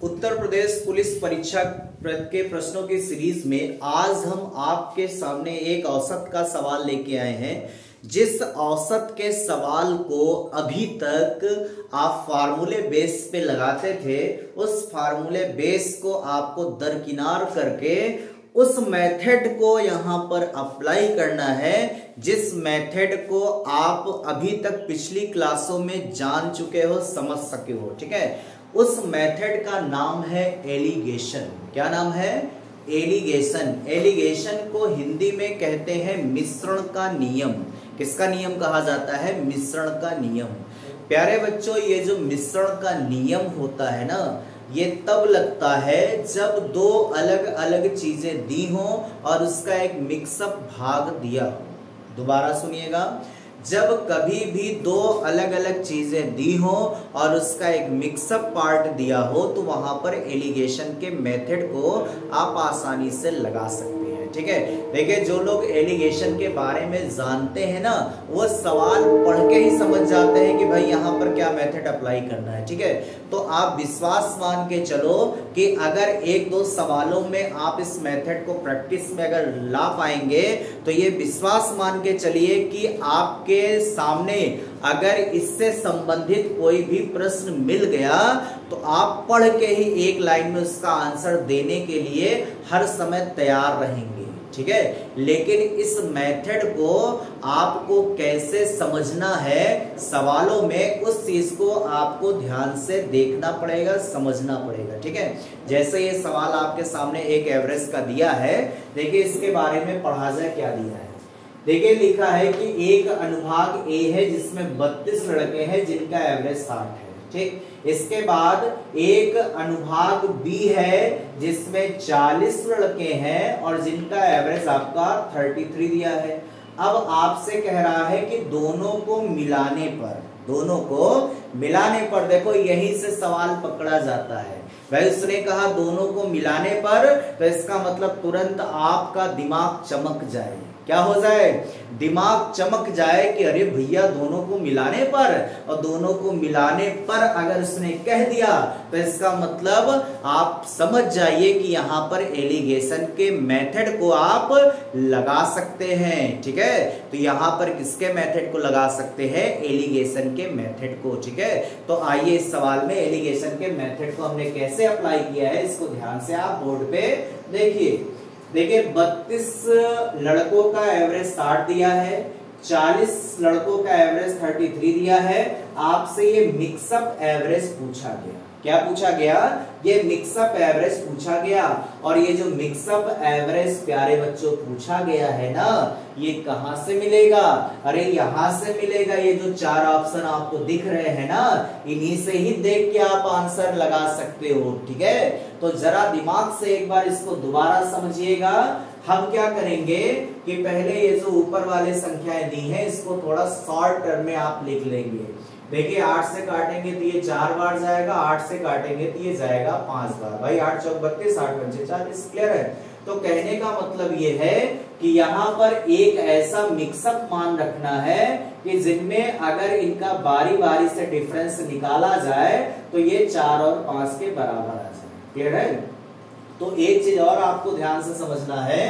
Uttar Pradesh police परीक्षा के प्रश्नों की सीरीज में आज हम आपके सामने एक औसत का सवाल लेके आए हैं। जिस औसत के सवाल को अभी तक आप फार्मूले बेस पे लगाते थे, उस फार्मूले बेस को आपको दरकिनार करके उस मेथड को यहां पर अप्लाई करना है, जिस मेथड को आप अभी तक पिछली क्लासों में जान चुके हो, समझ सके हो। ठीक है, उस मेथड का नाम है एलिगेशन। क्या नाम है? एलिगेशन। एलिगेशन को हिंदी में कहते हैं मिश्रण का नियम। किसका नियम कहा जाता है? मिश्रण का नियम। प्यारे बच्चों, ये जो मिश्रण का नियम होता है ना, ये तब लगता है जब दो अलग अलग चीजें दी हो और उसका एक मिक्सअप भाग दिया हो। दोबारा सुनिएगा, जब कभी भी दो अलग अलग चीजें दी हो और उसका एक मिक्सअप पार्ट दिया हो, तो वहां पर एलिगेशन के मेथड को आप आसानी से लगा सकते हैं। ठीक है, देखिए जो लोग एलिगेशन के बारे में जानते हैं ना, वो सवाल पढ़ के ही समझ जाते हैं कि भाई यहाँ पर क्या मेथड अप्लाई करना है। ठीक है, तो आप विश्वास मान के चलो कि अगर एक दो सवालों में आप इस मेथड को प्रैक्टिस में अगर ला पाएंगे, तो ये विश्वास मान के चलिए कि आपके सामने अगर इससे संबंधित कोई भी प्रश्न मिल गया, तो आप पढ़ के ही एक लाइन में उसका आंसर देने के लिए हर समय तैयार रहेंगे। ठीक है, लेकिन इस मेथड को आपको कैसे समझना है, सवालों में उस चीज को आपको ध्यान से देखना पड़ेगा, समझना पड़ेगा। ठीक है, जैसे ये सवाल आपके सामने एक एवरेज का दिया है, देखिए इसके बारे में पढ़ा जाए क्या दिया है। देखिए लिखा है कि एक अनुभाग ए है जिसमें 32 लड़के हैं जिनका एवरेज 60 है। ठीक, इसके बाद एक अनुभाग बी है जिसमें 40 लड़के हैं और जिनका एवरेज आपका 33 दिया है। अब आपसे कह रहा है कि दोनों को मिलाने पर देखो यहीं से सवाल पकड़ा जाता है। भाई उसने कहा दोनों को मिलाने पर, तो इसका मतलब तुरंत आपका दिमाग चमक जाए। क्या हो जाए? दिमाग चमक जाए कि अरे भैया दोनों को मिलाने पर, और दोनों को मिलाने पर अगर उसने कह दिया, तो इसका मतलब आप समझ जाइए कि यहाँ पर एलिगेशन के मेथड को आप लगा सकते हैं। ठीक है, तो यहाँ पर किसके मेथड को लगा सकते हैं? एलिगेशन के मेथड को। ठीक है, तो आइए इस सवाल में एलिगेशन के मेथड को हमने कैसे अप्लाई किया है, इसको ध्यान से आप बोर्ड पे देखिए। देखिए 32 लड़कों का एवरेज 60 दिया है, 40 लड़कों का एवरेज 33 दिया है। आपसे ये मिक्सअप एवरेज पूछा गया। क्या पूछा गया? ये मिक्सअप एवरेज पूछा गया। और ये जो मिक्सअप एवरेज प्यारे बच्चों पूछा गया है ना, ये कहां से मिलेगा? अरे यहां से मिलेगा। ये जो चार ऑप्शन आपको दिख रहे हैं ना, इन्हीं से ही देख के आप आंसर लगा सकते हो। ठीक है, तो जरा दिमाग से एक बार इसको दोबारा समझिएगा। हम क्या करेंगे कि पहले ये जो ऊपर वाले संख्याएं दी हैं, इसको थोड़ा शॉर्ट टर्म में आप लिख लेंगे। देखिए 8 से काटेंगे तो ये 4 बार जाएगा, 8 से काटेंगे तो ये जाएगा 5 बार। भाई 8 चौक 32, 8 पंचे 40। क्लियर है? तो कहने का मतलब ये है कि यहाँ पर एक ऐसा मिक्सअप मान रखना है कि जिनमें अगर इनका बारी बारी से डिफरेंस निकाला जाए, तो ये 4 और 5 के बराबर आ जाए। क्लियर है? तो एक चीज और आपको ध्यान से समझना है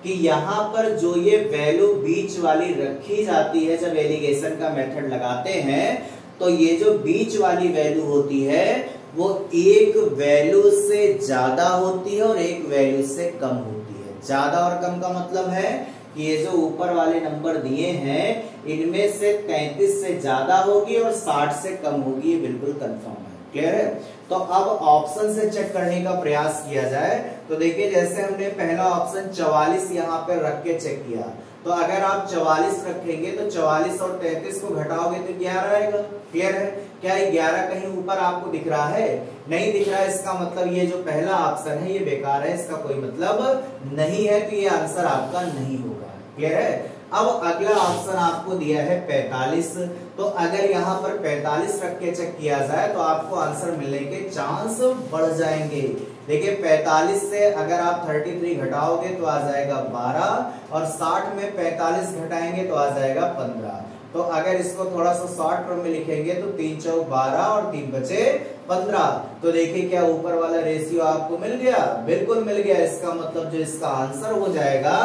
कि यहाँ पर जो ये वैल्यू बीच वाली रखी जाती है, जब एलिगेशन का मेथड लगाते हैं, तो ये जो बीच वाली वैल्यू होती है वो एक वैल्यू से ज्यादा होती है और एक वैल्यू से कम होती है। ज्यादा और कम का मतलब है कि ये जो ऊपर वाले नंबर दिए हैं, इनमें से 33 से ज्यादा होगी और 60 से कम होगी। ये बिल्कुल कंफर्म है। क्लियर है? तो अब ऑप्शन से चेक करने का प्रयास किया जाए। तो देखिए जैसे हमने पहला ऑप्शन 44 यहाँ पे रख के चेक किया, तो अगर आप 44 रखेंगे तो 44 और 33 को घटाओगे तो 11 आएगा। क्लियर है? क्या ये 11 कहीं ऊपर आपको दिख रहा है? नहीं दिख रहा है। इसका मतलब ये जो पहला ऑप्शन है ये बेकार है, इसका कोई मतलब नहीं है, तो ये आंसर आपका नहीं होगा। क्लियर है? अब अगला ऑप्शन आपको दिया है 45, तो अगर यहाँ पर 45 रख के चेक किया जाए तो आपको आंसर मिलने के चांस बढ़ जाएंगे। देखिए 45 से अगर आप 33 घटाओगे तो आ जाएगा 12, और 60 में 45 घटाएंगे तो आ जाएगा 15। तो अगर इसको थोड़ा सा शॉर्ट टर्म में लिखेंगे तो 3 चौक 12 और 3 बचे 15। तो देखिए क्या ऊपर वाला रेशियो आपको मिल गया, बिल्कुल मिल गया। इसका मतलब जो इसका आंसर हो जाएगा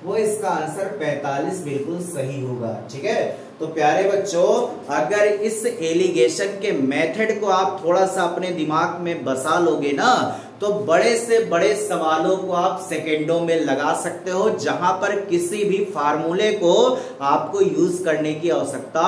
वो इसका आंसर 45 बिल्कुल सही होगा। ठीक है, तो प्यारे बच्चों अगर इस एलिगेशन के मेथड को आप थोड़ा सा अपने दिमाग में बसा लोगे ना तो बड़े से बड़े सवालों को आप सेकेंडों में लगा सकते हो, जहां पर किसी भी फार्मूले को आपको यूज करने की आवश्यकता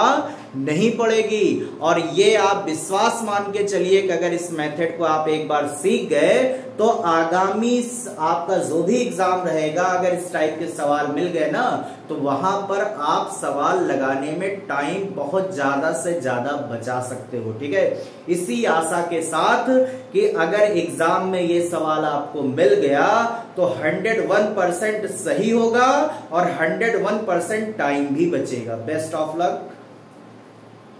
नहीं पड़ेगी। और ये आप विश्वास मान के चलिए कि अगर इस मेथड को आप एक बार सीख गए तो आगामी आपका जो भी एग्जाम रहेगा अगर इस टाइप के सवाल मिल गए ना तो वहां पर आप सवाल लगाने में टाइम बहुत ज्यादा से ज्यादा बचा सकते हो। ठीक है, इसी आशा के साथ कि अगर एग्जाम में ये सवाल आपको मिल गया तो 101% सही होगा और 101% टाइम भी बचेगा। Best of luck.